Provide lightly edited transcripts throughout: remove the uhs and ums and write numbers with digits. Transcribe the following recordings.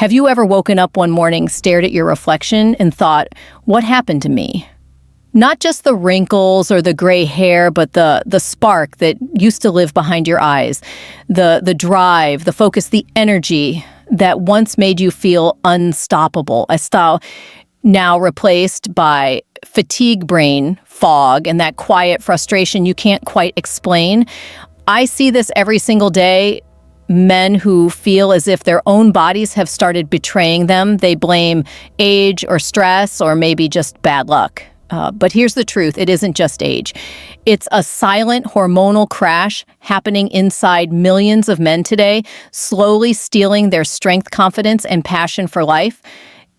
Have you ever woken up one morning, stared at your reflection, and thought, what happened to me? Not just the wrinkles or the gray hair, but the spark that used to live behind your eyes, the drive, the focus, the energy that once made you feel unstoppable. A style now replaced by fatigue brain fog and that quiet frustration you can't quite explain. I see this every single day. Men who feel as if their own bodies have started betraying them. They blame age or stress or maybe just bad luck. But here's the truth. It isn't just age. It's a silent hormonal crash happening inside millions of men today, slowly stealing their strength, confidence, and passion for life.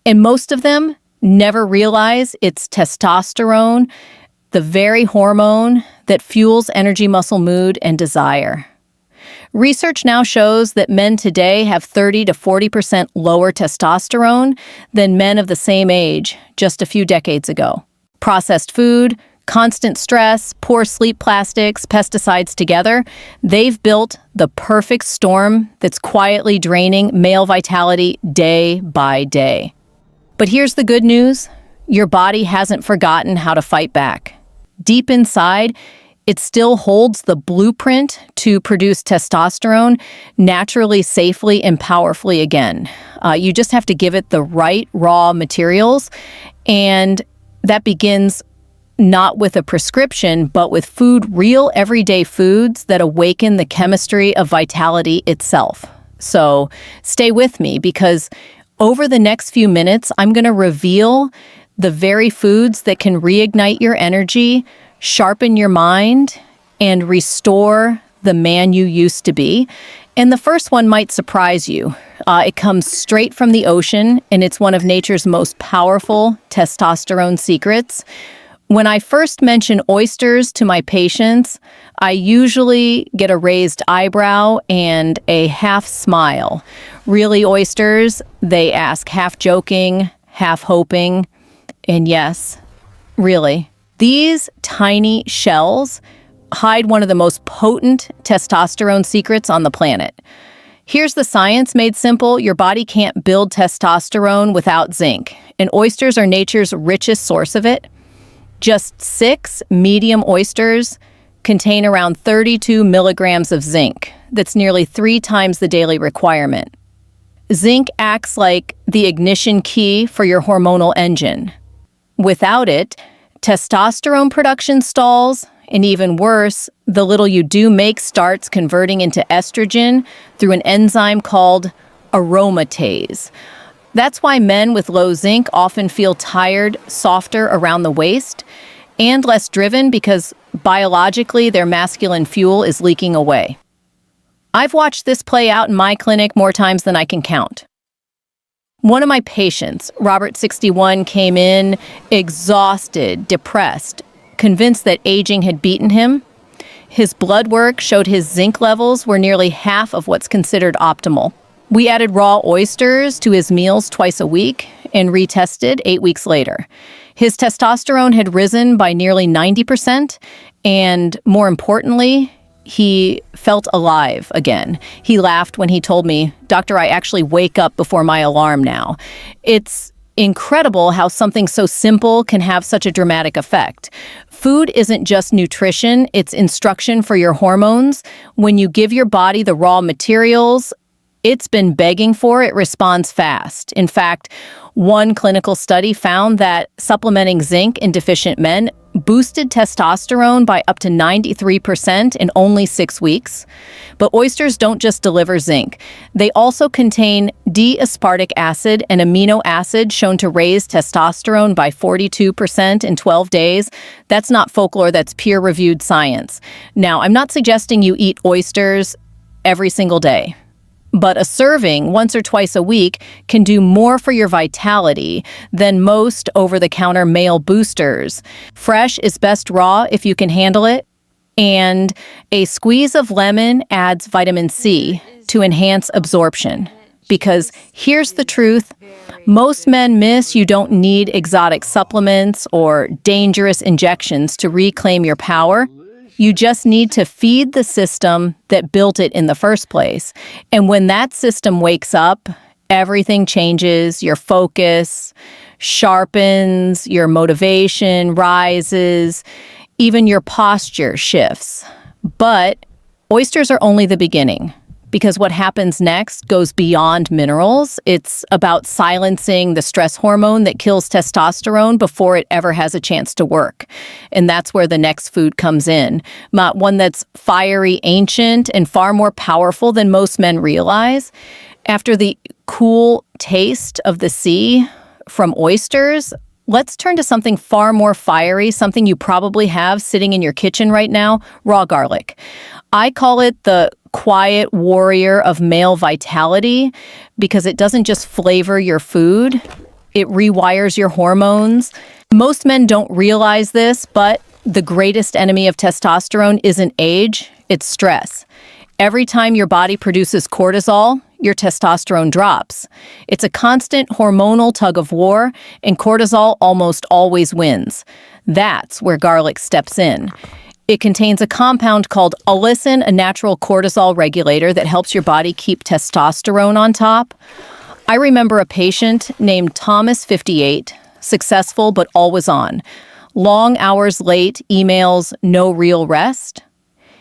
And most of them never realize it's testosterone, the very hormone that fuels energy, muscle, mood, and desire. Research now shows that men today have 30 to 40% lower testosterone than men of the same age just a few decades ago. Processed food, constant stress, poor sleep, plastics, pesticides together, they've built the perfect storm that's quietly draining male vitality day by day. But here's the good news. Your body hasn't forgotten how to fight back. Deep inside, it still holds the blueprint to produce testosterone naturally, safely, and powerfully again. You just have to give it the right raw materials, and that begins not with a prescription, but with food, real everyday foods that awaken the chemistry of vitality itself. So stay with me, because over the next few minutes, I'm going to reveal the very foods that can reignite your energy, sharpen your mind, and restore the man you used to be. And the first one might surprise you. It comes straight from the ocean, and it's one of nature's most powerful testosterone secrets. When I first mention oysters to my patients, I usually get a raised eyebrow and a half smile. Really, oysters? They ask, half joking, half hoping. And yes, really. These tiny shells hide one of the most potent testosterone secrets on the planet. Here's the science made simple. Your body can't build testosterone without zinc, and oysters are nature's richest source of it. Just 6 medium oysters contain around 32 milligrams of zinc. That's nearly 3 times the daily requirement. Zinc acts like the ignition key for your hormonal engine. Without it, testosterone production stalls, and even worse, the little you do make starts converting into estrogen through an enzyme called aromatase. That's why men with low zinc often feel tired, softer around the waist, and less driven because biologically their masculine fuel is leaking away. I've watched this play out in my clinic more times than I can count. One of my patients, Robert, 61, came in exhausted, depressed, convinced that aging had beaten him. His blood work showed his zinc levels were nearly half of what's considered optimal. We added raw oysters to his meals twice a week and retested 8 weeks later. His testosterone had risen by nearly 90%, and more importantly, he felt alive again. He laughed when he told me, "Doctor, I actually wake up before my alarm now." It's incredible how something so simple can have such a dramatic effect. Food isn't just nutrition, it's instruction for your hormones. When you give your body the raw materials it's been begging for, it responds fast. In fact, one clinical study found that supplementing zinc in deficient men boosted testosterone by up to 93% in only 6 weeks. But oysters don't just deliver zinc. They also contain D-aspartic acid, an amino acid shown to raise testosterone by 42% in 12 days. That's not folklore, that's peer-reviewed science. Now, I'm not suggesting you eat oysters every single day. But a serving once or twice a week can do more for your vitality than most over-the-counter male boosters. Fresh is best raw if you can handle it, and a squeeze of lemon adds vitamin C to enhance absorption. Because here's the truth, most men miss you don't need exotic supplements or dangerous injections to reclaim your power. You just need to feed the system that built it in the first place. And when that system wakes up, everything changes. Your focus sharpens, your motivation rises, even your posture shifts. But oysters are only the beginning, because what happens next goes beyond minerals. It's about silencing the stress hormone that kills testosterone before it ever has a chance to work. And that's where the next food comes in. One that's fiery, ancient, and far more powerful than most men realize. After the cool taste of the sea from oysters, let's turn to something far more fiery, something you probably have sitting in your kitchen right now: raw garlic. I call it the quiet warrior of male vitality because it doesn't just flavor your food, it rewires your hormones. Most men don't realize this, but the greatest enemy of testosterone isn't age, it's stress. Every time your body produces cortisol, your testosterone drops. It's a constant hormonal tug of war, and cortisol almost always wins. That's where garlic steps in. It contains a compound called allicin, a natural cortisol regulator that helps your body keep testosterone on top. I remember a patient named Thomas, 58, successful but always on. Long hours late, emails, no real rest.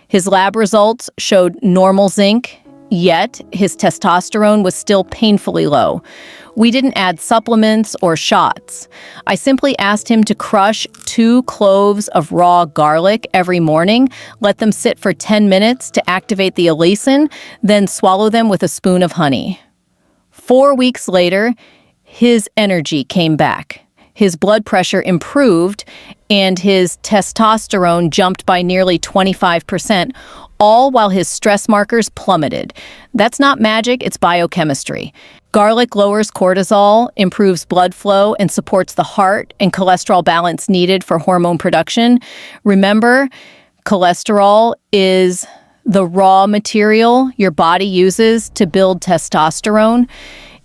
His lab results showed normal zinc, yet his testosterone was still painfully low. We didn't add supplements or shots. I simply asked him to crush 2 cloves of raw garlic every morning, let them sit for 10 minutes to activate the allicin, then swallow them with a spoon of honey. 4 weeks later, his energy came back. His blood pressure improved, and his testosterone jumped by nearly 25%, all while his stress markers plummeted. That's not magic, it's biochemistry. Garlic lowers cortisol, improves blood flow, and supports the heart and cholesterol balance needed for hormone production. Remember, cholesterol is the raw material your body uses to build testosterone.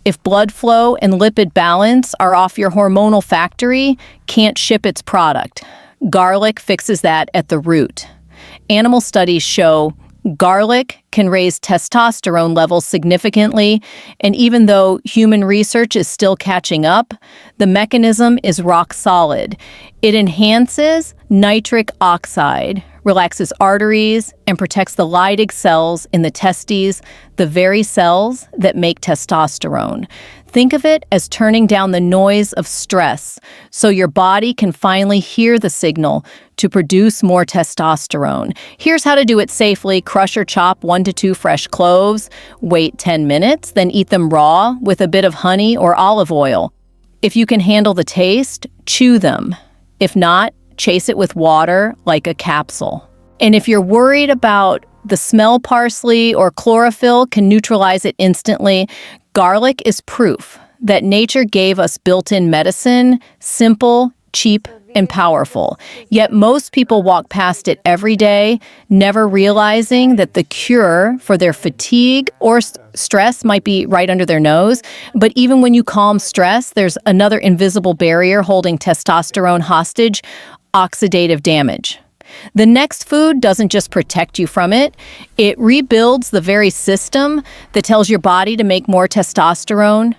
If blood flow and lipid balance are off, your hormonal factory can't ship its product. Garlic fixes that at the root. Animal studies show garlic can raise testosterone levels significantly, and even though human research is still catching up, the mechanism is rock solid. It enhances nitric oxide, relaxes arteries, and protects the Leydig cells in the testes, the very cells that make testosterone. Think of it as turning down the noise of stress so your body can finally hear the signal to produce more testosterone. Here's how to do it safely. Crush or chop 1 to 2 fresh cloves, wait 10 minutes, then eat them raw with a bit of honey or olive oil. If you can handle the taste, chew them. If not, chase it with water like a capsule. And if you're worried about the smell, parsley or chlorophyll can neutralize it instantly. Garlic is proof that nature gave us built-in medicine, simple, cheap, and powerful. Yet most people walk past it every day, never realizing that the cure for their fatigue or stress might be right under their nose. But even when you calm stress, there's another invisible barrier holding testosterone hostage: oxidative damage. The next food doesn't just protect you from it, it rebuilds the very system that tells your body to make more testosterone.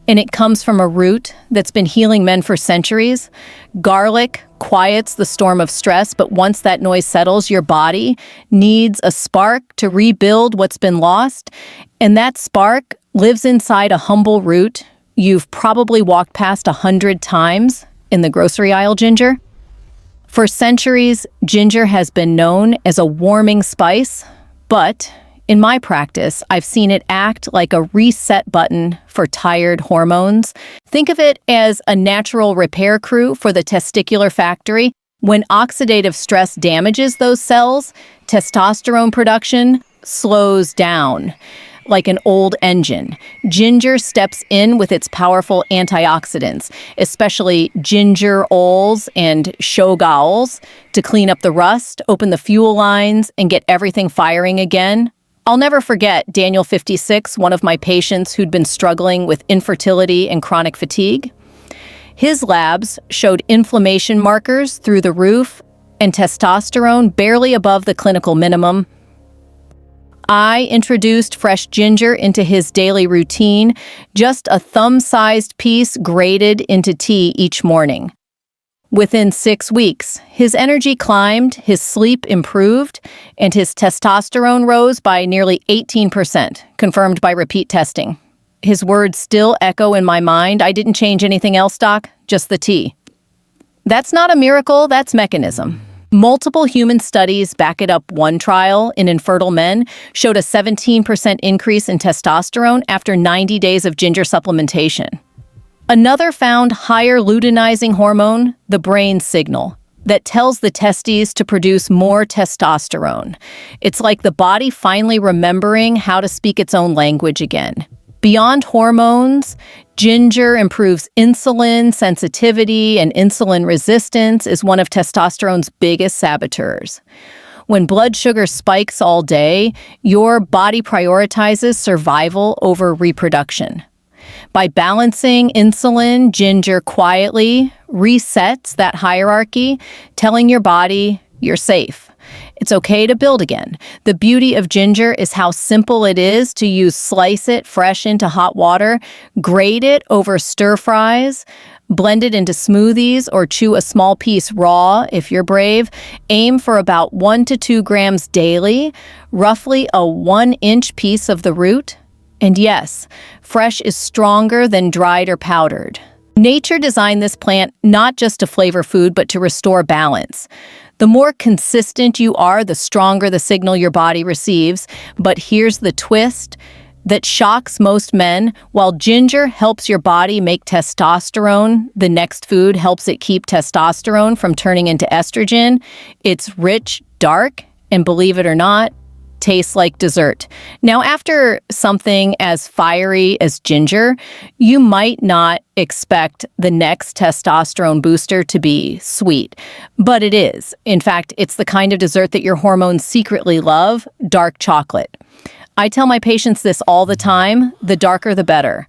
And it comes from a root that's been healing men for centuries. Garlic quiets the storm of stress, but once that noise settles, your body needs a spark to rebuild what's been lost. And that spark lives inside a humble root you've probably walked past 100 times in the grocery aisle: ginger. For centuries, ginger has been known as a warming spice, but in my practice, I've seen it act like a reset button for tired hormones. Think of it as a natural repair crew for the testicular factory. When oxidative stress damages those cells, testosterone production slows down like an old engine. Ginger steps in with its powerful antioxidants, especially gingerols and shogaols, to clean up the rust, open the fuel lines, and get everything firing again. I'll never forget Daniel, 56, one of my patients who'd been struggling with infertility and chronic fatigue. His labs showed inflammation markers through the roof and testosterone barely above the clinical minimum. I introduced fresh ginger into his daily routine, just a thumb-sized piece grated into tea each morning. Within 6 weeks, his energy climbed, his sleep improved, and his testosterone rose by nearly 18%, confirmed by repeat testing. His words still echo in my mind. I didn't change anything else, Doc, just the tea. That's not a miracle, that's mechanism. Multiple human studies back it up. One trial in infertile men showed a 17% increase in testosterone after 90 days of ginger supplementation. Another found higher luteinizing hormone, the brain signal, that tells the testes to produce more testosterone. It's like the body finally remembering how to speak its own language again. Beyond hormones, ginger improves insulin sensitivity, and insulin resistance is one of testosterone's biggest saboteurs. When blood sugar spikes all day, your body prioritizes survival over reproduction. By balancing insulin, ginger quietly resets that hierarchy, telling your body you're safe. It's okay to build again. The beauty of ginger is how simple it is to use. Slice it fresh into hot water, grate it over stir fries, blend it into smoothies, or chew a small piece raw if you're brave. Aim for about 1 to 2 grams daily, roughly a 1-inch piece of the root. And yes, fresh is stronger than dried or powdered. Nature designed this plant not just to flavor food, but to restore balance. The more consistent you are, the stronger the signal your body receives. But here's the twist that shocks most men. While ginger helps your body make testosterone, the next food helps it keep testosterone from turning into estrogen. It's rich, dark, and believe it or not, tastes like dessert. Now, after something as fiery as ginger, you might not expect the next testosterone booster to be sweet, but it is. In fact, it's the kind of dessert that your hormones secretly love, dark chocolate. I tell my patients this all the time, the darker the better.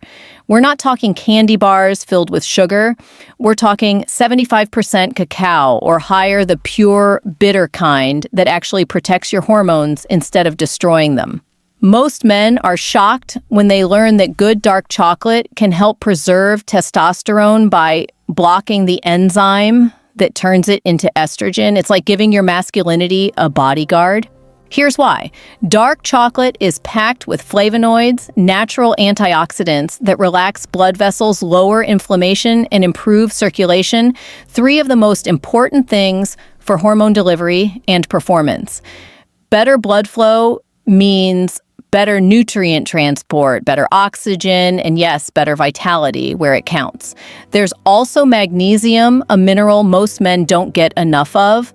We're not talking candy bars filled with sugar. We're talking 75% cacao or higher, the pure, bitter kind that actually protects your hormones instead of destroying them. Most men are shocked when they learn that good dark chocolate can help preserve testosterone by blocking the enzyme that turns it into estrogen. It's like giving your masculinity a bodyguard. Here's why. Dark chocolate is packed with flavonoids, natural antioxidants that relax blood vessels, lower inflammation, and improve circulation, 3 of the most important things for hormone delivery and performance. Better blood flow means better nutrient transport, better oxygen, and yes, better vitality where it counts. There's also magnesium, a mineral most men don't get enough of.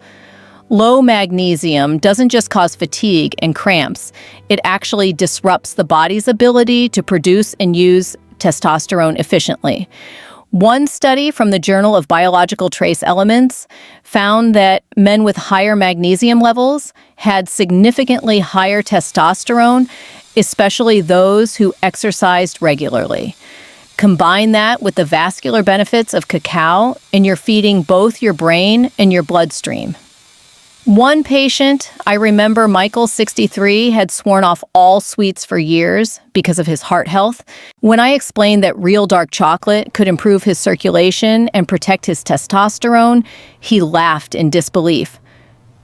Low magnesium doesn't just cause fatigue and cramps. It actually disrupts the body's ability to produce and use testosterone efficiently. One study from the Journal of Biological Trace Elements found that men with higher magnesium levels had significantly higher testosterone, especially those who exercised regularly. Combine that with the vascular benefits of cacao, and you're feeding both your brain and your bloodstream. One patient, I remember, Michael, 63, had sworn off all sweets for years because of his heart health. When I explained that real dark chocolate could improve his circulation and protect his testosterone, he laughed in disbelief.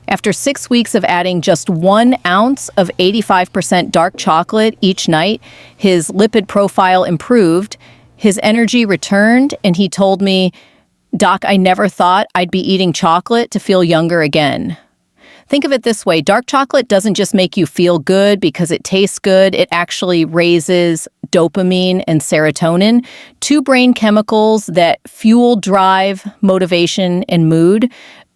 After 6 weeks of adding just 1 ounce of 85% dark chocolate each night, his lipid profile improved, his energy returned, and he told me, "Doc, I never thought I'd be eating chocolate to feel younger again." Think of it this way. Dark chocolate doesn't just make you feel good because it tastes good. It actually raises dopamine and serotonin, 2 brain chemicals that fuel drive, motivation, and mood.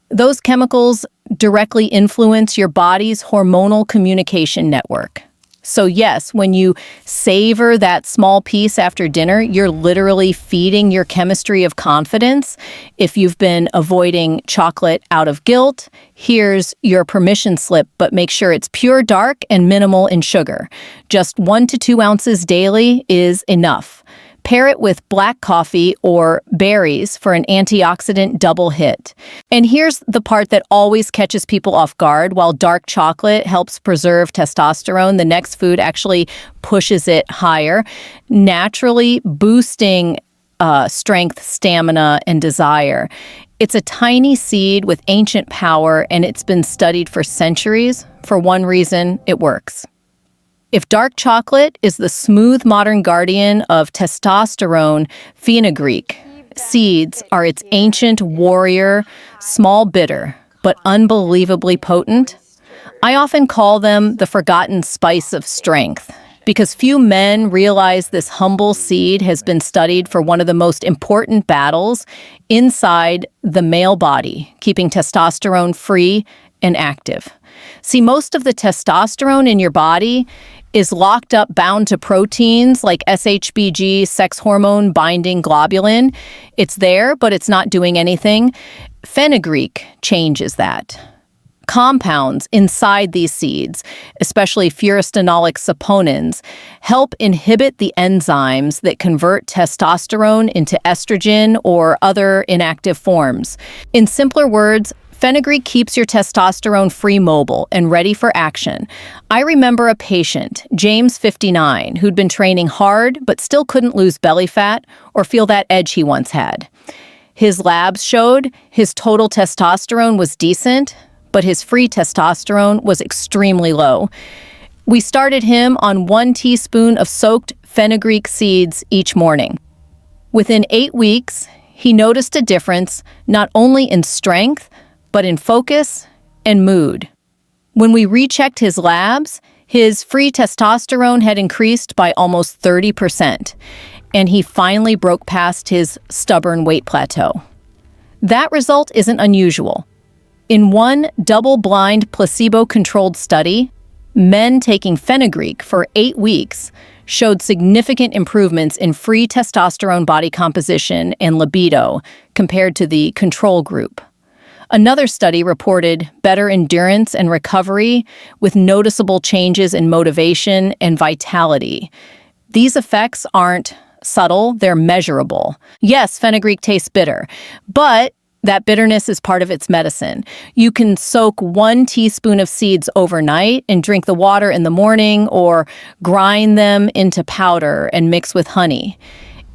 Those chemicals directly influence your body's hormonal communication network. So yes, when you savor that small piece after dinner, you're literally feeding your chemistry of confidence. If you've been avoiding chocolate out of guilt, here's your permission slip, but make sure it's pure dark and minimal in sugar. Just 1 to 2 ounces daily is enough. Pair it with black coffee or berries for an antioxidant double hit. And here's the part that always catches people off guard. While dark chocolate helps preserve testosterone, the next food actually pushes it higher, naturally boosting strength, stamina, and desire. It's a tiny seed with ancient power, and it's been studied for centuries. For one reason, it works. If dark chocolate is the smooth modern guardian of testosterone, fenugreek seeds are its ancient warrior, small bitter, but unbelievably potent. I often call them the forgotten spice of strength, because few men realize this humble seed has been studied for one of the most important battles inside the male body, keeping testosterone free and active. See, most of the testosterone in your body is locked up, bound to proteins like SHBG, sex hormone binding globulin. It's there, but it's not doing anything. Fenugreek changes that. Compounds inside these seeds, especially furanolinic saponins, help inhibit the enzymes that convert testosterone into estrogen or other inactive forms. In simpler words, fenugreek keeps your testosterone free, mobile, and ready for action. I remember a patient, James, 59, who'd been training hard but still couldn't lose belly fat or feel that edge he once had. His labs showed his total testosterone was decent, but his free testosterone was extremely low. We started him on 1 teaspoon of soaked fenugreek seeds each morning. Within 8 weeks, he noticed a difference not only in strength, but in focus and mood. When we rechecked his labs, his free testosterone had increased by almost 30%, and he finally broke past his stubborn weight plateau. That result isn't unusual. In one double-blind, placebo-controlled study, men taking fenugreek for 8 weeks showed significant improvements in free testosterone body composition and libido compared to the control group. Another study reported better endurance and recovery with noticeable changes in motivation and vitality. These effects aren't subtle, they're measurable. Yes, fenugreek tastes bitter, but that bitterness is part of its medicine. You can soak 1 teaspoon of seeds overnight and drink the water in the morning, or grind them into powder and mix with honey.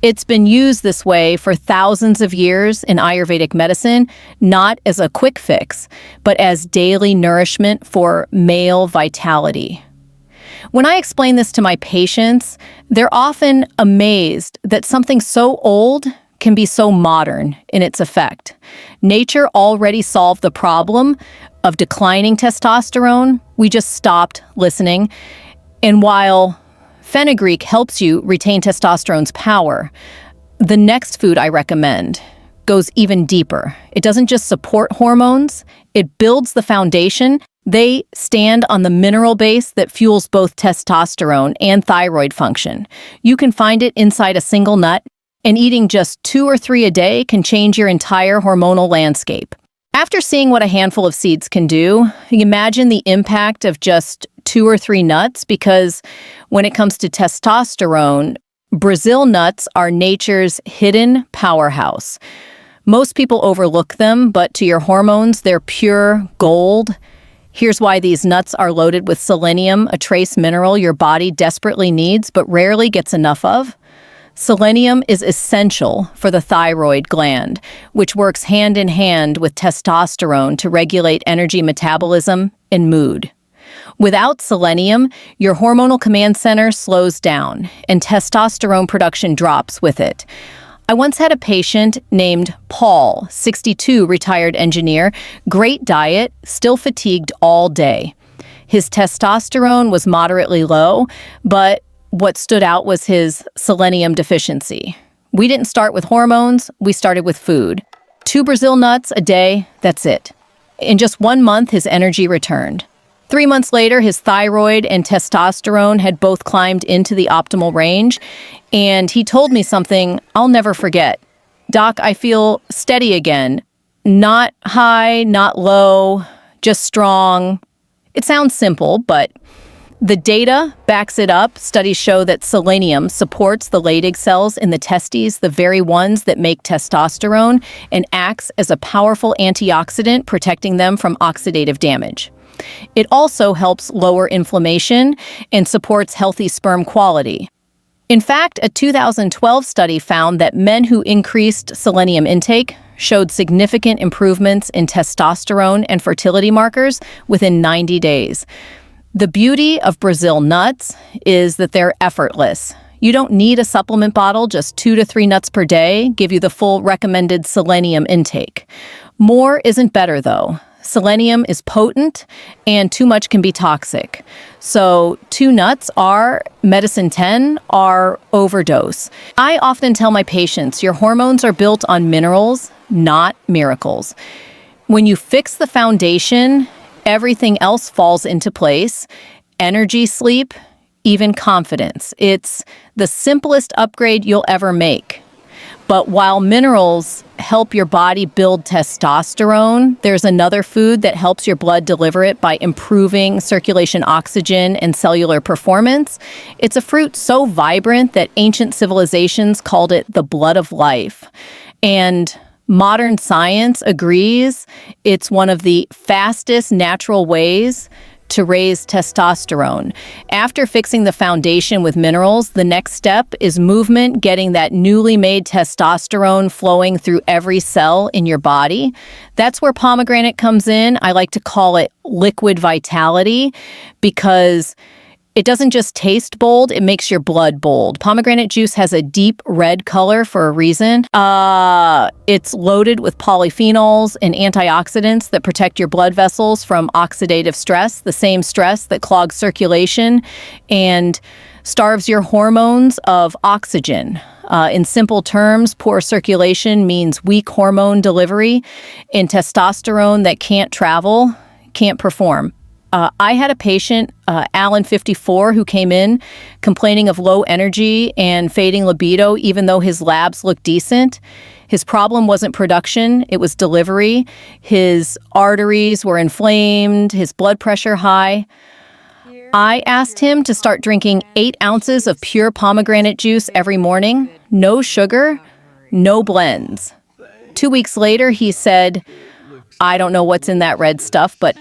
It's been used this way for thousands of years in Ayurvedic medicine, not as a quick fix, but as daily nourishment for male vitality. When I explain this to my patients, they're often amazed that something so old can be so modern in its effect. Nature already solved the problem of declining testosterone. We just stopped listening. And while fenugreek helps you retain testosterone's power, the next food I recommend goes even deeper. It doesn't just support hormones, it builds the foundation. They stand on the mineral base that fuels both testosterone and thyroid function. You can find it inside a single nut, and eating just 2 or 3 a day can change your entire hormonal landscape. After seeing what a handful of seeds can do, imagine the impact of just 2 or 3 nuts, because when it comes to testosterone, Brazil nuts are nature's hidden powerhouse. Most people overlook them, but to your hormones, they're pure gold. Here's why these nuts are loaded with selenium, a trace mineral your body desperately needs but rarely gets enough of. Selenium is essential for the thyroid gland, which works hand in hand with testosterone to regulate energy metabolism and mood. Without selenium, your hormonal command center slows down, and testosterone production drops with it. I once had a patient named Paul, 62, retired engineer, great diet, still fatigued all day. His testosterone was moderately low, but what stood out was his selenium deficiency. We didn't start with hormones, we started with food. 2 Brazil nuts a day, that's it. In just 1 month, his energy returned. 3 months later, his thyroid and testosterone had both climbed into the optimal range, and he told me something I'll never forget. "Doc, I feel steady again. Not high, not low, just strong." It sounds simple, but The data backs it up. Studies show that selenium supports the Leydig cells in the testes, the very ones that make testosterone, and acts as a powerful antioxidant, protecting them from oxidative damage. It also helps lower inflammation and supports healthy sperm quality. In fact, a 2012 study found that men who increased selenium intake showed significant improvements in testosterone and fertility markers within 90 days. The beauty of Brazil nuts is that they're effortless. You don't need a supplement bottle, just 2 to 3 nuts per day give you the full recommended selenium intake. More isn't better, though. Selenium is potent, and too much can be toxic. So 2 nuts are medicine 10 are overdose. I often tell my patients, your hormones are built on minerals, not miracles. When you fix the foundation, everything else falls into place. Energy, sleep, even confidence. It's the simplest upgrade you'll ever make. But while minerals help your body build testosterone, there's another food that helps your blood deliver it by improving circulation oxygen and cellular performance. It's a fruit so vibrant that ancient civilizations called it the blood of life. And modern science agrees it's one of the fastest natural ways to raise testosterone. After fixing the foundation with minerals, the next step is movement, getting that newly made testosterone flowing through every cell in your body. That's where pomegranate comes in. I like to call it liquid vitality because it doesn't just taste bold, it makes your blood bold. Pomegranate juice has a deep red color for a reason. It's loaded with polyphenols and antioxidants that protect your blood vessels from oxidative stress, the same stress that clogs circulation and starves your hormones of oxygen. In simple terms, poor circulation means weak hormone delivery, and testosterone that can't travel, can't perform. I had a patient, Alan, 54, who came in complaining of low energy and fading libido, even though his labs looked decent. His problem wasn't production, it was delivery. His arteries were inflamed, his blood pressure high. I asked him to start drinking 8 ounces of pure pomegranate juice every morning, no sugar, no blends. 2 weeks later, he said, I don't know what's in that red stuff, but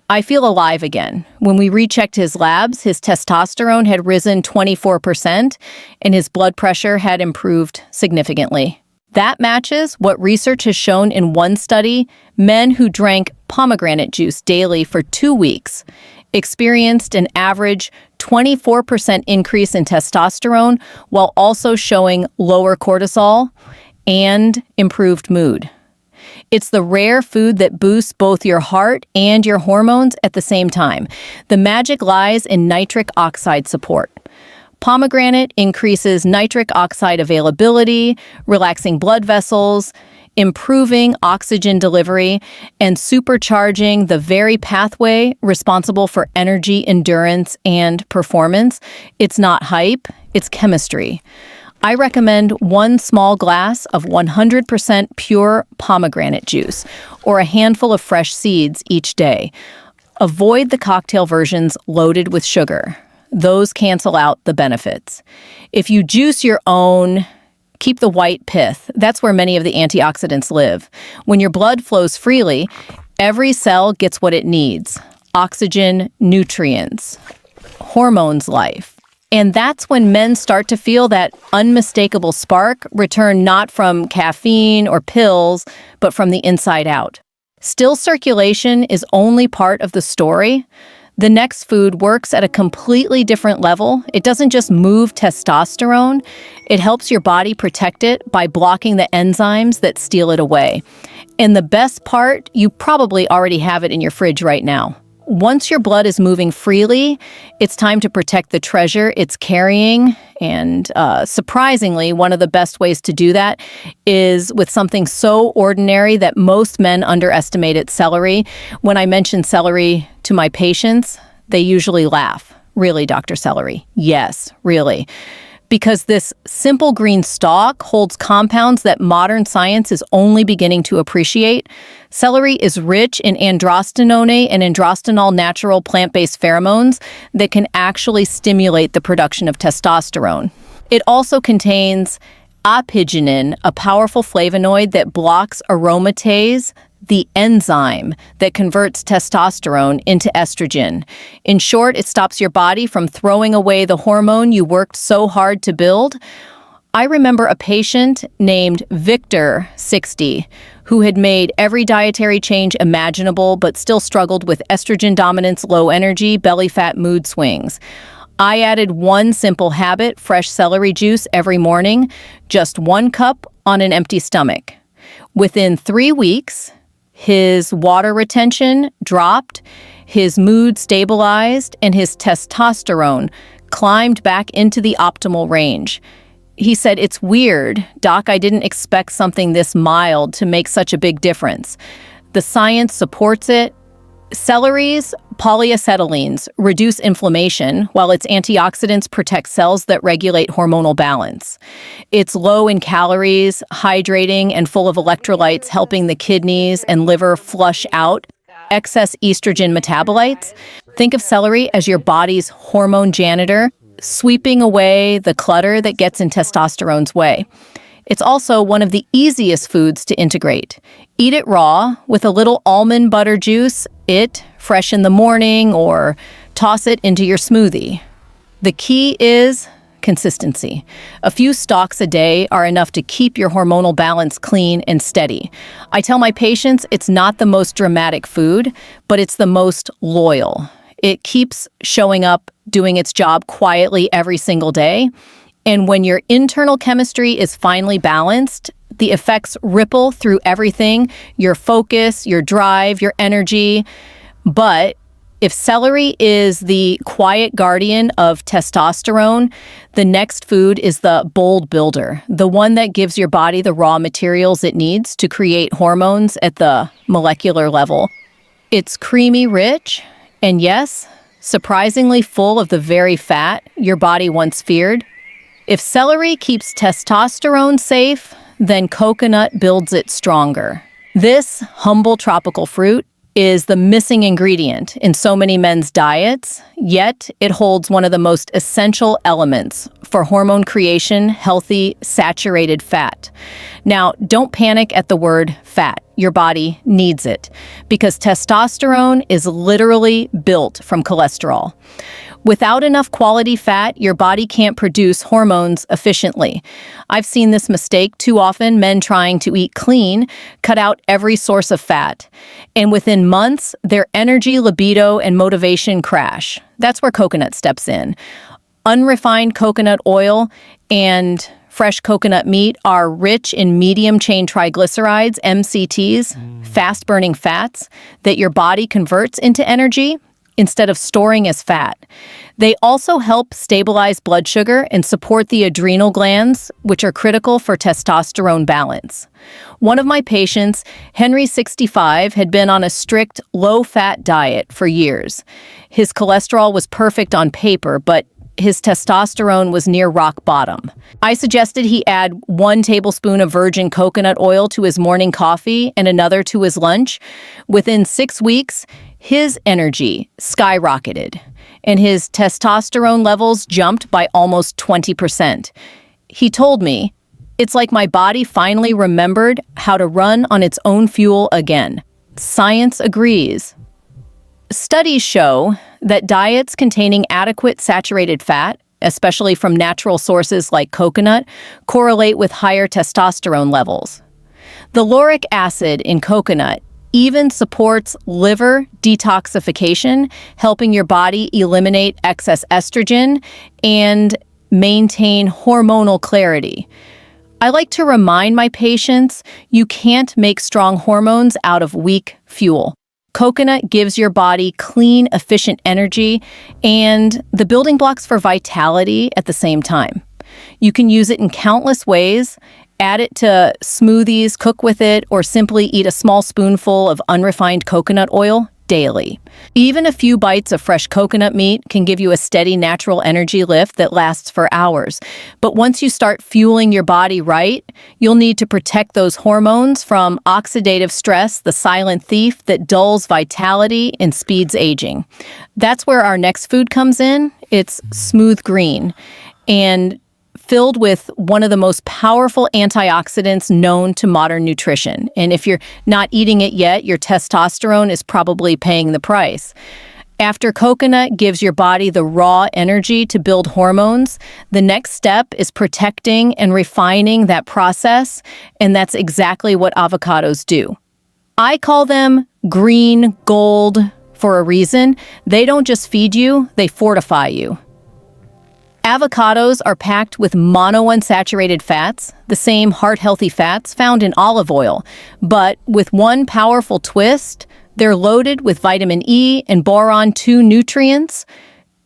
I feel alive again. When we rechecked his labs, his testosterone had risen 24% and his blood pressure had improved significantly. That matches what research has shown in one study. Men who drank pomegranate juice daily for 2 weeks experienced an average 24% increase in testosterone while also showing lower cortisol and improved mood. It's the rare food that boosts both your heart and your hormones at the same time. The magic lies in nitric oxide support. Pomegranate increases nitric oxide availability, relaxing blood vessels, improving oxygen delivery, and supercharging the very pathway responsible for energy, endurance, and performance. It's not hype, it's chemistry. I recommend 1 small glass of 100% pure pomegranate juice or a handful of fresh seeds each day. Avoid the cocktail versions loaded with sugar. Those cancel out the benefits. If you juice your own, keep the white pith. That's where many of the antioxidants live. When your blood flows freely, every cell gets what it needs: oxygen, nutrients, hormones, life. And that's when men start to feel that unmistakable spark return not from caffeine or pills, but from the inside out. Still, circulation is only part of the story. The next food works at a completely different level. It doesn't just move testosterone, it helps your body protect it by blocking the enzymes that steal it away. And the best part, you probably already have it in your fridge right now. Once your blood is moving freely, it's time to protect the treasure it's carrying. And surprisingly, one of the best ways to do that is with something so ordinary that most men underestimate it: celery. When I mention celery to my patients, they usually laugh. Really, Dr. Celery? Yes, really. because this simple green stalk holds compounds that modern science is only beginning to appreciate. Celery is rich in androstenone and androstenol natural plant-based pheromones that can actually stimulate the production of testosterone. It also contains apigenin, a powerful flavonoid that blocks aromatase, the enzyme that converts testosterone into estrogen. In short, it stops your body from throwing away the hormone you worked so hard to build. I remember a patient named Victor, 60, who had made every dietary change imaginable but still struggled with estrogen dominance, low energy, belly fat, mood swings. I added one simple habit, fresh celery juice every morning, just 1 cup on an empty stomach. Within 3 weeks, his water retention dropped, his mood stabilized, and his testosterone climbed back into the optimal range. He said, "It's weird, Doc, I didn't expect something this mild to make such a big difference. The science supports it." Celery's polyacetylenes reduce inflammation, while its antioxidants protect cells that regulate hormonal balance. It's low in calories, hydrating, and full of electrolytes, helping the kidneys and liver flush out excess estrogen metabolites. Think of celery as your body's hormone janitor, sweeping away the clutter that gets in testosterone's way. It's also one of the easiest foods to integrate. Eat it raw with a little almond butter juice, fresh in the morning, or toss it into your smoothie. The key is consistency. A few stalks a day are enough to keep your hormonal balance clean and steady. I tell my patients it's not the most dramatic food, but it's the most loyal. It keeps showing up, doing its job quietly every single day. And when your internal chemistry is finally balanced, the effects ripple through everything, your focus, your drive, your energy. But if celery is the quiet guardian of testosterone, the next food is the bold builder, the one that gives your body the raw materials it needs to create hormones at the molecular level. It's creamy rich, and yes, surprisingly full of the very fat your body once feared. If celery keeps testosterone safe, then coconut builds it stronger. This humble tropical fruit is the missing ingredient in so many men's diets, yet it holds one of the most essential elements for hormone creation, healthy, saturated fat. Now, don't panic at the word fat. Your body needs it because testosterone is literally built from cholesterol. Without enough quality fat, your body can't produce hormones efficiently. I've seen this mistake too often, men trying to eat clean, cut out every source of fat. And within months, their energy, libido, and motivation crash. That's where coconut steps in. Unrefined coconut oil and fresh coconut meat are rich in medium-chain triglycerides, MCTs, fast-burning fats that your body converts into energy instead of storing as fat. They also help stabilize blood sugar and support the adrenal glands, which are critical for testosterone balance. One of my patients, Henry, 65, had been on a strict low-fat diet for years. His cholesterol was perfect on paper, but his testosterone was near rock bottom. I suggested he add 1 tablespoon of virgin coconut oil to his morning coffee and another to his lunch. Within 6 weeks, his energy skyrocketed, and his testosterone levels jumped by almost 20%. He told me, "It's like my body finally remembered how to run on its own fuel again." Science agrees. Studies show that diets containing adequate saturated fat, especially from natural sources like coconut, correlate with higher testosterone levels. The lauric acid in coconut even supports liver detoxification, helping your body eliminate excess estrogen and maintain hormonal clarity. I like to remind my patients, you can't make strong hormones out of weak fuel. Coconut gives your body clean, efficient energy and the building blocks for vitality at the same time. You can use it in countless ways. Add it to smoothies, cook with it, or simply eat a small spoonful of unrefined coconut oil daily. Even a few bites of fresh coconut meat can give you a steady natural energy lift that lasts for hours. But once you start fueling your body right, you'll need to protect those hormones from oxidative stress, the silent thief that dulls vitality and speeds aging. That's where our next food comes in. It's smooth green and filled with one of the most powerful antioxidants known to modern nutrition. And if you're not eating it yet, your testosterone is probably paying the price. After coconut gives your body the raw energy to build hormones, the next step is protecting and refining that process, and that's exactly what avocados do. I call them green gold for a reason. They don't just feed you, they fortify you. Avocados are packed with monounsaturated fats, the same heart-healthy fats found in olive oil, but with one powerful twist, they're loaded with vitamin E and boron 2 nutrients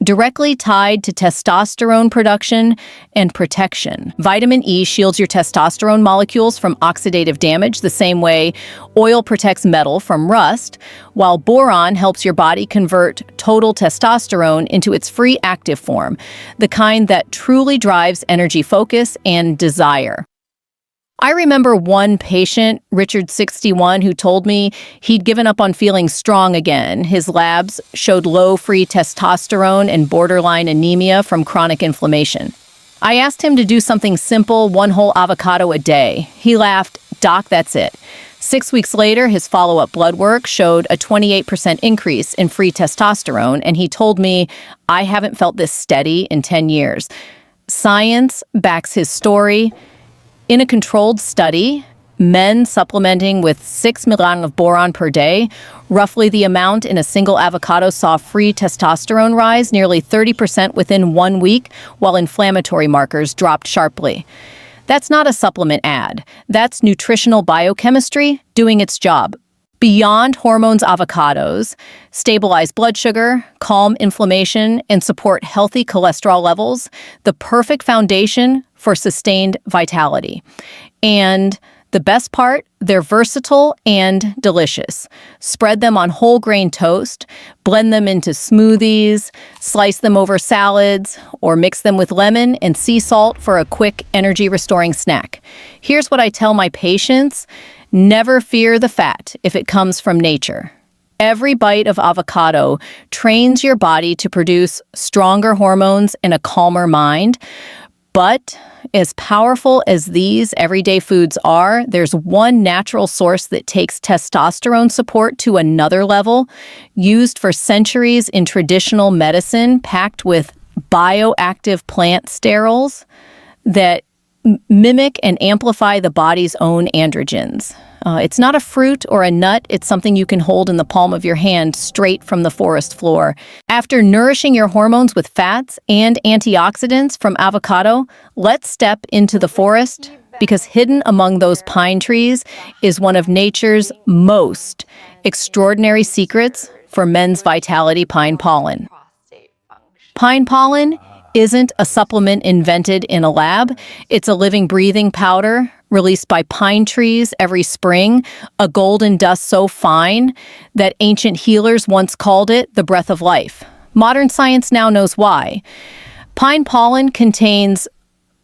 directly tied to testosterone production and protection. Vitamin E shields your testosterone molecules from oxidative damage the same way oil protects metal from rust, while boron helps your body convert total testosterone into its free active form, the kind that truly drives energy, focus, and desire. I remember one patient, Richard 61, who told me he'd given up on feeling strong again. His labs showed low free testosterone and borderline anemia from chronic inflammation. I asked him to do something simple, one whole avocado a day. He laughed, "Doc, that's it." 6 weeks later, his follow-up blood work showed a 28% increase in free testosterone, and he told me, "I haven't felt this steady in 10 years. Science backs his story. In a controlled study, men supplementing with 6 milligrams of boron per day, roughly the amount in a single avocado, saw free testosterone rise nearly 30% within 1 week, while inflammatory markers dropped sharply. That's not a supplement ad. That's nutritional biochemistry doing its job. Beyond hormones, avocados stabilize blood sugar, calm inflammation, and support healthy cholesterol levels, the perfect foundation for sustained vitality. And the best part, they're versatile and delicious. Spread them on whole grain toast, blend them into smoothies, slice them over salads, or mix them with lemon and sea salt for a quick energy restoring snack. Here's what I tell my patients: never fear the fat if it comes from nature. Every bite of avocado trains your body to produce stronger hormones and a calmer mind. But as powerful as these everyday foods are, there's one natural source that takes testosterone support to another level, used for centuries in traditional medicine, packed with bioactive plant sterols that mimic and amplify the body's own androgens. It's not a fruit or a nut. It's something you can hold in the palm of your hand straight from the forest floor. After nourishing your hormones with fats and antioxidants from avocado, let's step into the forest, because hidden among those pine trees is one of nature's most extraordinary secrets for men's vitality: pine pollen. Pine pollen isn't a supplement invented in a lab. It's a living, breathing powder released by pine trees every spring, a golden dust so fine that ancient healers once called it the breath of life. Modern science now knows why. Pine pollen contains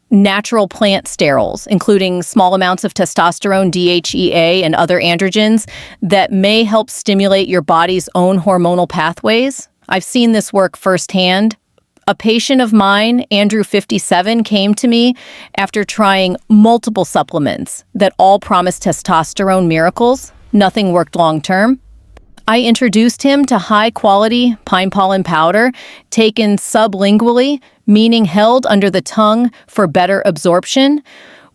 natural plant sterols, including small amounts of testosterone, DHEA, and other androgens that may help stimulate your body's own hormonal pathways. I've seen this work firsthand. A patient of mine, Andrew 57, came to me after trying multiple supplements that all promised testosterone miracles. Nothing worked long-term. I introduced him to high-quality pine pollen powder taken sublingually, meaning held under the tongue for better absorption.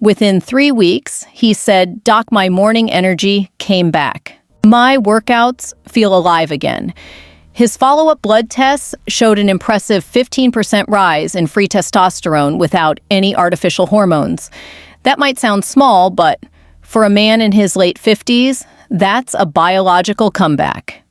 Within 3 weeks, he said, "Doc, my morning energy came back. My workouts feel alive again." His follow-up blood tests showed an impressive 15% rise in free testosterone without any artificial hormones. That might sound small, but for a man in his late 50s, that's a biological comeback.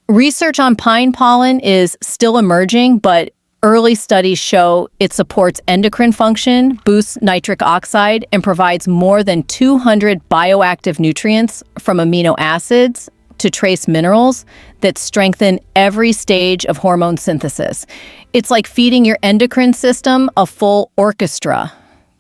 Research on pine pollen is still emerging, but early studies show it supports endocrine function, boosts nitric oxide, and provides more than 200 bioactive nutrients from amino acids, to trace minerals that strengthen every stage of hormone synthesis. It's like feeding your endocrine system a full orchestra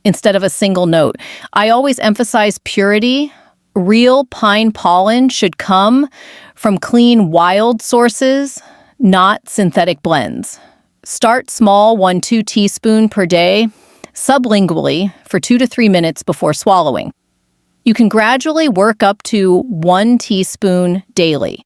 instead of a single note. I always emphasize purity. Real pine pollen should come from clean, wild sources, not synthetic blends. Start small, 1-2 teaspoon per day, sublingually for 2 to 3 minutes before swallowing. You can gradually work up to 1 teaspoon daily.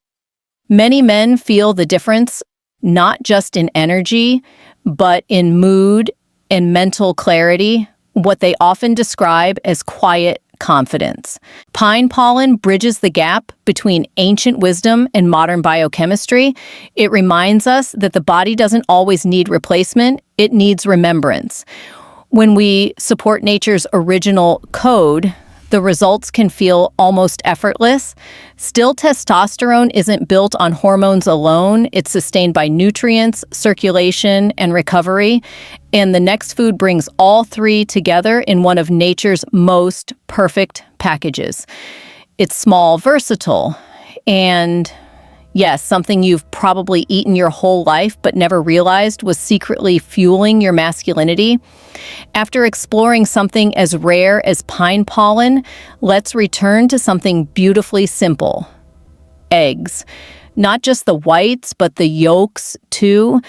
Many men feel the difference, not just in energy, but in mood and mental clarity, what they often describe as quiet confidence. Pine pollen bridges the gap between ancient wisdom and modern biochemistry. It reminds us that the body doesn't always need replacement, it needs remembrance. When we support nature's original code, the results can feel almost effortless. Still, testosterone isn't built on hormones alone. It's sustained by nutrients, circulation, and recovery. And the next food brings all three together in one of nature's most perfect packages. It's small, versatile, and yes, something you've probably eaten your whole life but never realized was secretly fueling your masculinity. After exploring something as rare as pine pollen, let's return to something beautifully simple. Eggs. Not just the whites, but the yolks, too.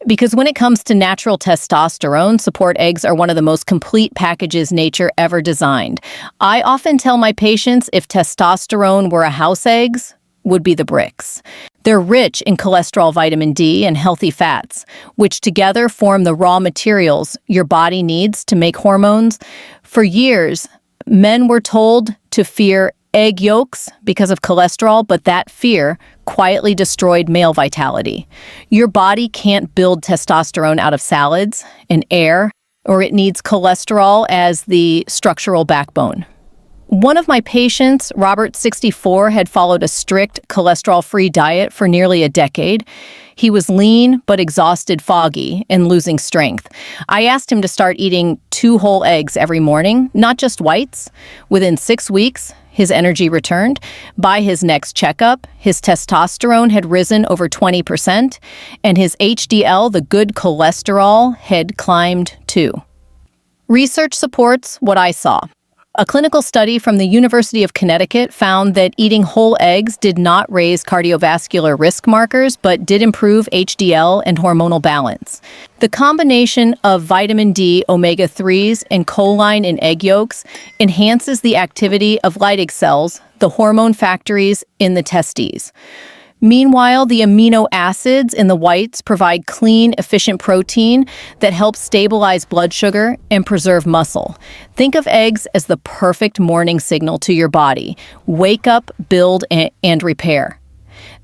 Because when it comes to natural testosterone, support eggs are one of the most complete packages nature ever designed. I often tell my patients if testosterone were a house eggs, would be the bricks. They're rich in cholesterol, vitamin D, and healthy fats, which together form the raw materials your body needs to make hormones. For years, men were told to fear egg yolks because of cholesterol, but that fear quietly destroyed male vitality. Your body can't build testosterone out of salads and air, or it needs cholesterol as the structural backbone. One of my patients, Robert, 64, had followed a strict cholesterol-free diet for nearly a decade. He was lean but exhausted, foggy, and losing strength. I asked him to start eating 2 whole eggs every morning, not just whites. Within 6 weeks, his energy returned. By his next checkup, his testosterone had risen over 20%, and his HDL, the good cholesterol, had climbed too. Research supports what I saw. A clinical study from the University of Connecticut found that eating whole eggs did not raise cardiovascular risk markers, but did improve HDL and hormonal balance. The combination of vitamin D, omega-3s, and choline in egg yolks enhances the activity of Leydig cells, the hormone factories in the testes. Meanwhile, the amino acids in the whites provide clean, efficient protein that helps stabilize blood sugar and preserve muscle. Think of eggs as the perfect morning signal to your body. Wake up, build, and repair.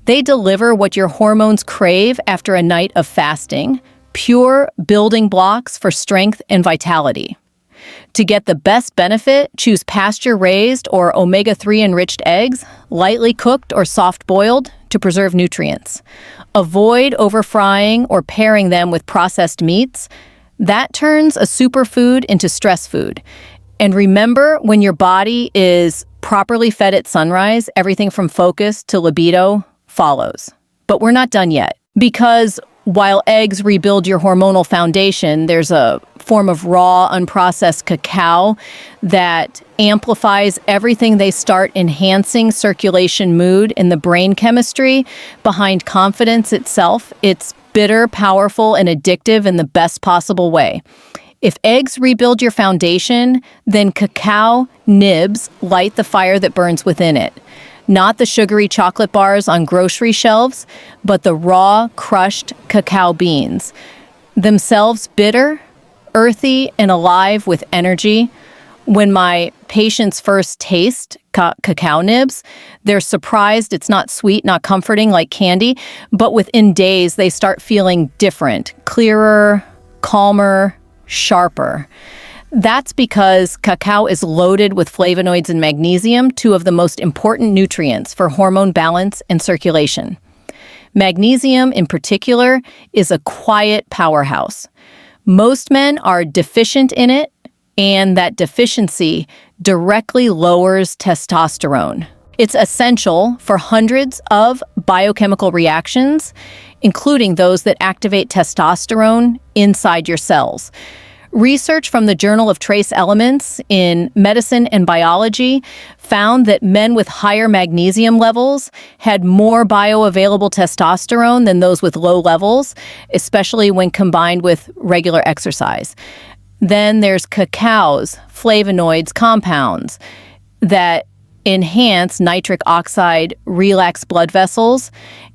They deliver what your hormones crave after a night of fasting, pure building blocks for strength and vitality. To get the best benefit, choose pasture-raised or omega-3 enriched eggs, lightly cooked or soft-boiled to preserve nutrients. Avoid over-frying or pairing them with processed meats. That turns a superfood into stress food. And remember, when your body is properly fed at sunrise, everything from focus to libido follows. But we're not done yet, because while eggs rebuild your hormonal foundation, there's a form of raw, unprocessed cacao that amplifies everything. They start enhancing circulation, mood, and the brain chemistry behind confidence itself. It's bitter, powerful, and addictive in the best possible way. If eggs rebuild your foundation, then cacao nibs light the fire that burns within it. Not the sugary chocolate bars on grocery shelves, but the raw, crushed cacao beans. Themselves bitter, earthy, and alive with energy. When my patients first taste cacao nibs, they're surprised it's not sweet, not comforting like candy, but within days they start feeling different, clearer, calmer, sharper. That's because cacao is loaded with flavonoids and magnesium, 2 of the most important nutrients for hormone balance and circulation. Magnesium, in particular, is a quiet powerhouse. Most men are deficient in it, and that deficiency directly lowers testosterone. It's essential for hundreds of biochemical reactions, including those that activate testosterone inside your cells. Research from the Journal of Trace Elements in Medicine and Biology found that men with higher magnesium levels had more bioavailable testosterone than those with low levels, especially when combined with regular exercise. Then there's cacao's flavonoids compounds that enhance nitric oxide, relax blood vessels,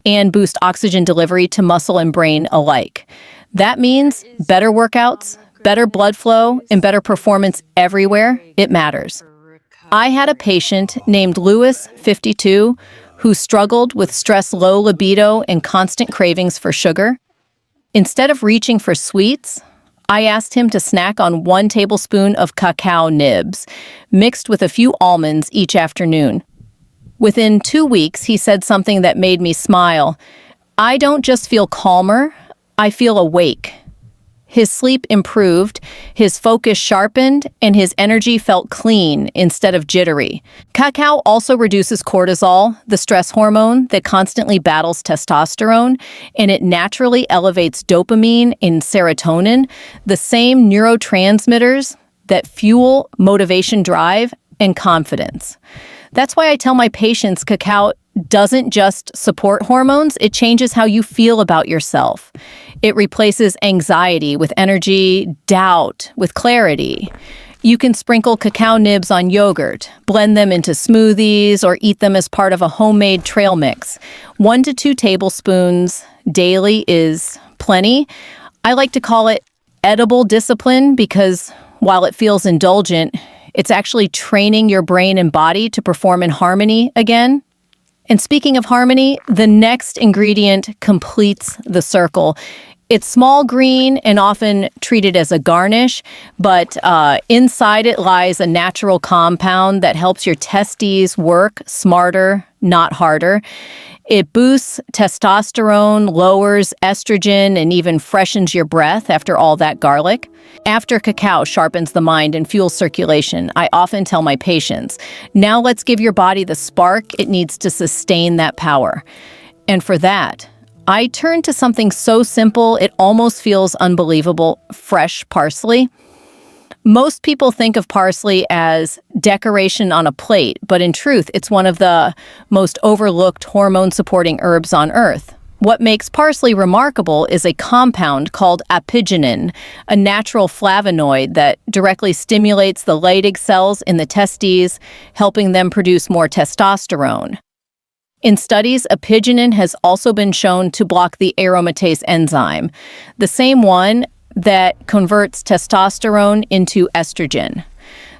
and boost oxygen delivery to muscle and brain alike. That means better workouts, better blood flow, and better performance everywhere it matters. I had a patient named Lewis, 52, who struggled with stress, low libido, and constant cravings for sugar. Instead of reaching for sweets, I asked him to snack on 1 tablespoon of cacao nibs, mixed with a few almonds each afternoon. Within 2 weeks, he said something that made me smile. "I don't just feel calmer, I feel awake." His sleep improved, his focus sharpened, and his energy felt clean instead of jittery. Cacao also reduces cortisol, the stress hormone that constantly battles testosterone, and it naturally elevates dopamine and serotonin, the same neurotransmitters that fuel motivation, drive, and confidence. That's why I tell my patients cacao doesn't just support hormones, it changes how you feel about yourself. It replaces anxiety with energy, doubt with clarity. You can sprinkle cacao nibs on yogurt, blend them into smoothies, or eat them as part of a homemade trail mix. 1 to 2 tablespoons daily is plenty. I like to call it edible discipline because while it feels indulgent, it's actually training your brain and body to perform in harmony again. And speaking of harmony, the next ingredient completes the circle. It's small green and often treated as a garnish, but inside it lies a natural compound that helps your testes work smarter, not harder. It boosts testosterone, lowers estrogen, and even freshens your breath after all that garlic. After cacao sharpens the mind and fuels circulation, I often tell my patients, now let's give your body the spark it needs to sustain that power. And for that, I turn to something so simple it almost feels unbelievable: fresh parsley. Most people think of parsley as decoration on a plate, but in truth, it's one of the most overlooked hormone-supporting herbs on earth. What makes parsley remarkable is a compound called apigenin, a natural flavonoid that directly stimulates the Leydig cells in the testes, helping them produce more testosterone. In studies, apigenin has also been shown to block the aromatase enzyme, the same one that converts testosterone into estrogen.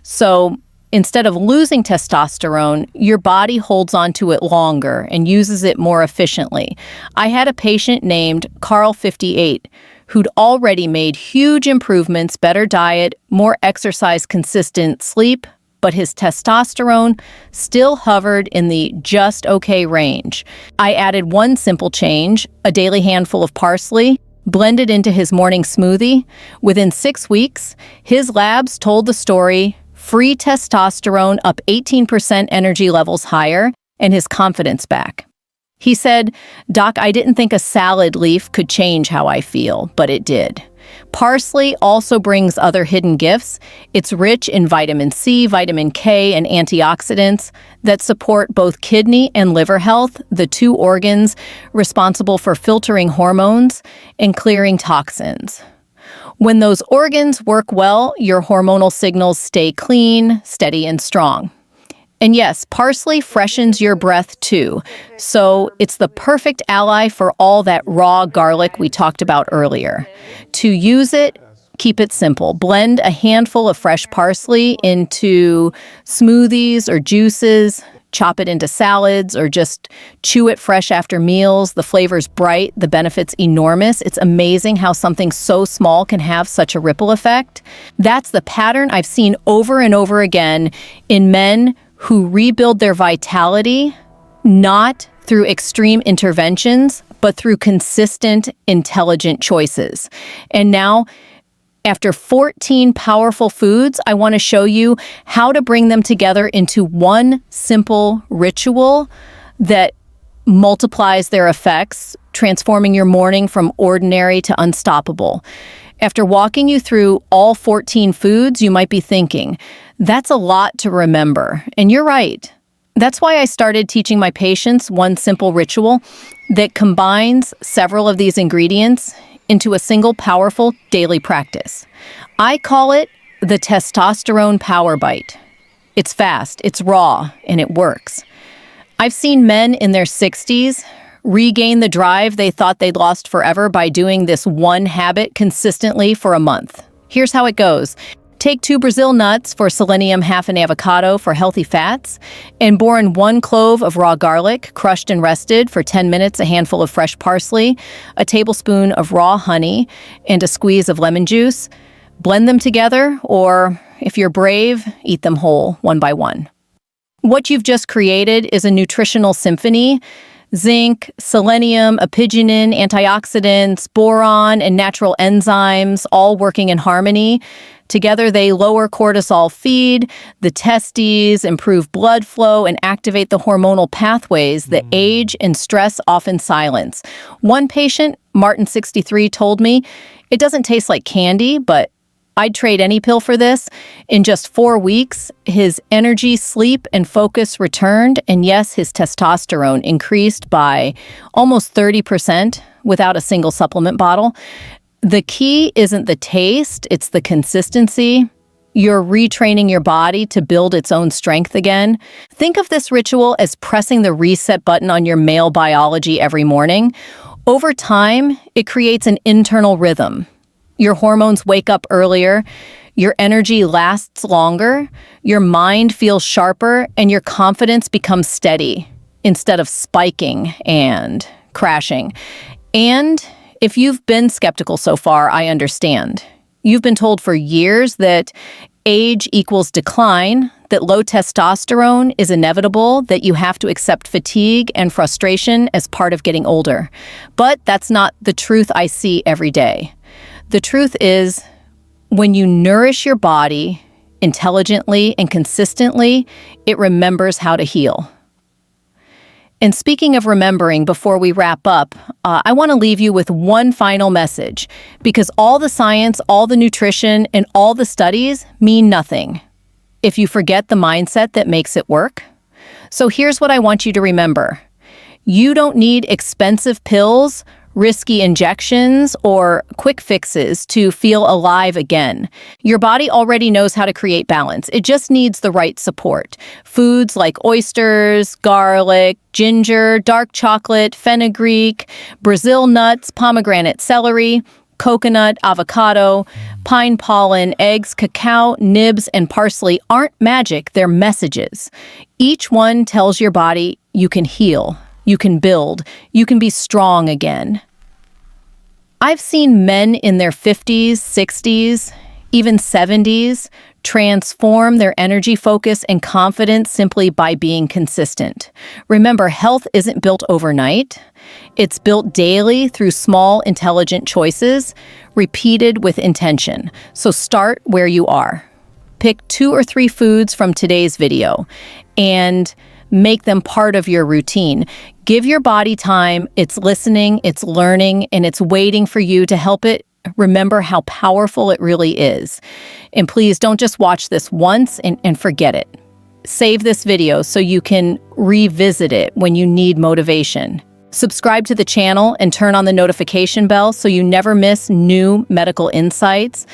So instead of losing testosterone, your body holds on to it longer and uses it more efficiently. I had a patient named Carl, 58, who'd already made huge improvements: better diet, more exercise, consistent sleep, but his testosterone still hovered in the just okay range. I added one simple change: a daily handful of parsley, blended into his morning smoothie. Within 6 weeks, his labs told the story: free testosterone up 18%, energy levels higher, and his confidence back. He said, "Doc, I didn't think a salad leaf could change how I feel, but it did." Parsley also brings other hidden gifts. It's rich in vitamin C, vitamin K, and antioxidants that support both kidney and liver health, the 2 organs responsible for filtering hormones and clearing toxins. When those organs work well, your hormonal signals stay clean, steady, and strong. And yes, parsley freshens your breath too, so it's the perfect ally for all that raw garlic we talked about earlier. To use it, keep it simple. Blend a handful of fresh parsley into smoothies or juices, chop it into salads, or just chew it fresh after meals. The flavor's bright, the benefits enormous. It's amazing how something so small can have such a ripple effect. That's the pattern I've seen over and over again in men who rebuild their vitality, not through extreme interventions, but through consistent, intelligent choices. And now, After 14 powerful foods, I want to show you how to bring them together into one simple ritual that multiplies their effects, transforming your morning from ordinary to unstoppable. After walking you through all 14 foods, you might be thinking, that's a lot to remember. And you're right. That's why I started teaching my patients one simple ritual that combines several of these ingredients into a single powerful daily practice. I call it the Testosterone Power Bite. It's fast, it's raw, and it works. I've seen men in their 60s regain the drive they thought they'd lost forever by doing this one habit consistently for a month. Here's how it goes. Take 2 Brazil nuts for selenium, half an avocado for healthy fats, and pour in 1 clove of raw garlic, crushed and rested for 10 minutes, a handful of fresh parsley, a tablespoon of raw honey, and a squeeze of lemon juice. Blend them together, or if you're brave, eat them whole, one by one. What you've just created is a nutritional symphony. Zinc, selenium, apigenin, antioxidants, boron, and natural enzymes all working in harmony. Together, they lower cortisol, feed the testes, improve blood flow, and activate the hormonal pathways that age and stress often silence. One patient, Martin 63, told me, it doesn't taste like candy, but I'd trade any pill for this. In just 4 weeks, his energy, sleep, and focus returned, and yes, his testosterone increased by almost 30% without a single supplement bottle. The key isn't the taste, it's the consistency. You're retraining your body to build its own strength again. Think of this ritual as pressing the reset button on your male biology every morning. Over time, it creates an internal rhythm. Your hormones wake up earlier, your energy lasts longer, your mind feels sharper, and your confidence becomes steady instead of spiking and crashing. And if you've been skeptical so far, I understand. You've been told for years that age equals decline, that low testosterone is inevitable, that you have to accept fatigue and frustration as part of getting older. But that's not the truth I see every day. The truth is, when you nourish your body intelligently and consistently, it remembers how to heal. And speaking of remembering, before we wrap up, I want to leave you with one final message, because all the science, all the nutrition, and all the studies mean nothing if you forget the mindset that makes it work. So here's what I want you to remember. You don't need expensive pills, risky injections, or quick fixes to feel alive again. Your body already knows how to create balance. It just needs the right support. Foods like oysters, garlic, ginger, dark chocolate, fenugreek, Brazil nuts, pomegranate, celery, coconut, avocado, pine pollen, eggs, cacao, nibs, and parsley aren't magic, they're messages. Each one tells your body you can heal, you can build, you can be strong again. I've seen men in their 50s, 60s, even 70s transform their energy, focus, and confidence simply by being consistent. Remember, health isn't built overnight. It's built daily through small, intelligent choices, repeated with intention. So start where you are. Pick 2 or 3 foods from today's video and make them part of your routine. Give your body time. It's listening, it's learning, and it's waiting for you to help it remember how powerful it really is. And please don't just watch this once and forget it. Save this video so you can revisit it when you need motivation. Subscribe to the channel and turn on the notification bell so you never miss new medical insights,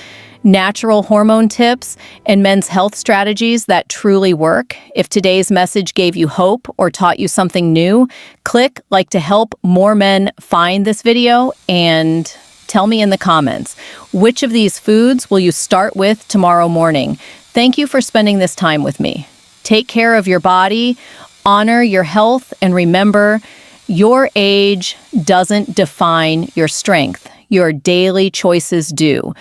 natural hormone tips, and men's health strategies that truly work. If today's message gave you hope or taught you something new, click like to help more men find this video, and tell me in the comments, which of these foods will you start with tomorrow morning? Thank you for spending this time with me. Take care of your body, honor your health, and remember, your age doesn't define your strength. Your daily choices do.